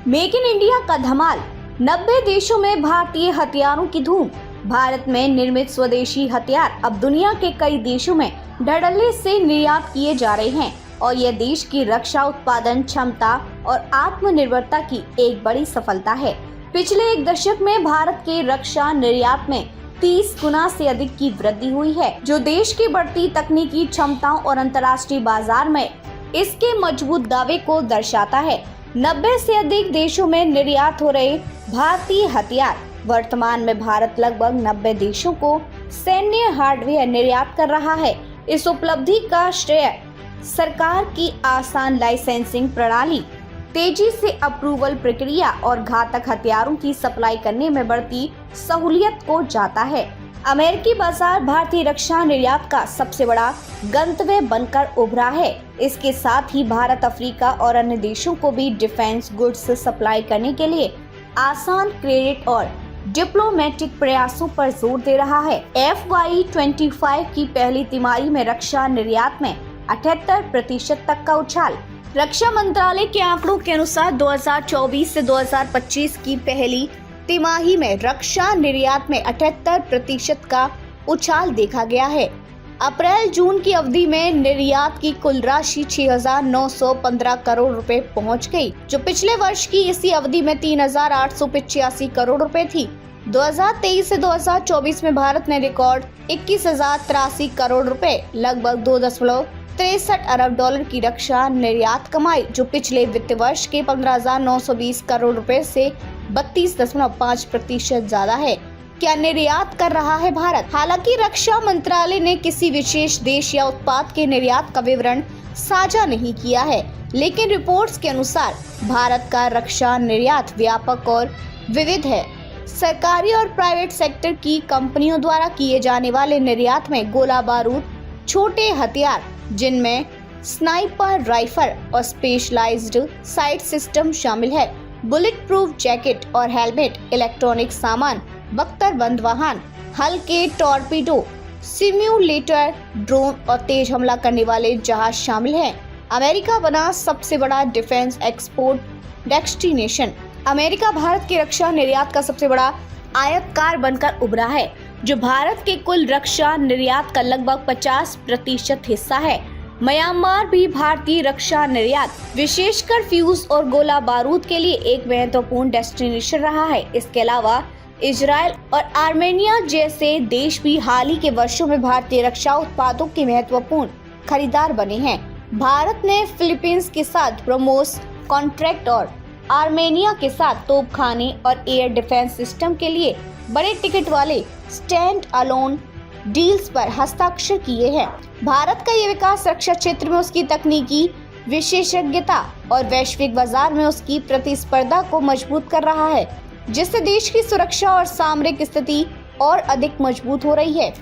Make in India का धमाल, 90 देशों में भारतीय हथियारों की धूम। भारत में निर्मित स्वदेशी हथियार अब दुनिया के कई देशों में धड़ल्ले से निर्यात किए जा रहे हैं और यह देश की रक्षा उत्पादन क्षमता और आत्मनिर्भरता की एक बड़ी सफलता है। पिछले एक दशक में भारत के रक्षा निर्यात में 30 गुना से अधिक की वृद्धि हुई है, जो देश की बढ़ती तकनीकी क्षमताओं और अंतर्राष्ट्रीय बाजार में इसके मजबूत दावे को दर्शाता है। 90 से अधिक देशों में निर्यात हो रहे भारतीय हथियार। वर्तमान में भारत लगभग 90 देशों को सैन्य हार्डवेयर निर्यात कर रहा है। इस उपलब्धि का श्रेय सरकार की आसान लाइसेंसिंग प्रणाली, तेजी से अप्रूवल प्रक्रिया और घातक हथियारों की सप्लाई करने में बढ़ती सहूलियत को जाता है। अमेरिकी बाजार भारतीय रक्षा निर्यात का सबसे बड़ा गंतव्य बनकर उभरा है। इसके साथ ही भारत अफ्रीका और अन्य देशों को भी डिफेंस गुड्स सप्लाई करने के लिए आसान क्रेडिट और डिप्लोमेटिक प्रयासों पर जोर दे रहा है। FY25 की पहली तिमाही में रक्षा निर्यात में 78% तक का उछाल। रक्षा मंत्रालय के आंकड़ों के अनुसार 2024 से 2025 की पहली तिमाही में रक्षा निर्यात में 78% का उछाल देखा गया है। अप्रैल जून की अवधि में निर्यात की कुल राशि 6,915 करोड़ रुपए पहुंच गई, जो पिछले वर्ष की इसी अवधि में 3,885 करोड़ रुपए थी। 2023 से 2024 में भारत ने रिकॉर्ड 21,083 करोड़ रुपए, लगभग 2.63 अरब डॉलर की रक्षा निर्यात कमाई, जो पिछले वित्त वर्ष के 15,920 करोड़ रुपए से 32.5% ज्यादा है। क्या निर्यात कर रहा है भारत? हालांकि रक्षा मंत्रालय ने किसी विशेष देश या उत्पाद के निर्यात का विवरण साझा नहीं किया है, लेकिन रिपोर्ट्स के अनुसार भारत का रक्षा निर्यात व्यापक और विविध है। सरकारी और प्राइवेट सेक्टर की कंपनियों द्वारा किए जाने वाले निर्यात में गोला बारूद, छोटे हथियार जिनमें स्नाइपर राइफल और स्पेशलाइज्ड साइट सिस्टम शामिल है, बुलेट प्रूफ जैकेट और हेलमेट, इलेक्ट्रॉनिक सामान, बख्तरबंद वाहन, हल्के टॉर्पीडो, सिम्युलेटर, ड्रोन और तेज हमला करने वाले जहाज शामिल हैं। अमेरिका बना सबसे बड़ा defence export destination. America Bharat के रक्षा निर्यात का सबसे बड़ा आयातकार बनकर उभरा है, जो भारत के कुल रक्षा निर्यात का लगभग 50% हिस्सा है। म्यांमार भी भारतीय रक्षा निर्यात, विशेषकर फ्यूज और गोला बारूद के लिए एक महत्वपूर्ण डेस्टिनेशन रहा है। इसके अलावा इजराइल और आर्मेनिया जैसे देश भी हाल ही के वर्षों में भारतीय रक्षा उत्पादों के महत्वपूर्ण खरीदार बने हैं। भारत ने फिलीपींस के साथ ब्रह्मोस कॉन्ट्रैक्ट और आर्मेनिया के साथ तोपखाने और एयर डिफेंस सिस्टम के लिए बड़े टिकट वाले स्टैंड अलोन डील्स पर हस्ताक्षर किए हैं। भारत का ये विकास रक्षा क्षेत्र में उसकी तकनीकी विशेषज्ञता और वैश्विक बाजार में उसकी प्रतिस्पर्धा को मजबूत कर रहा है, जिससे देश की सुरक्षा और सामरिक स्थिति और अधिक मजबूत हो रही है।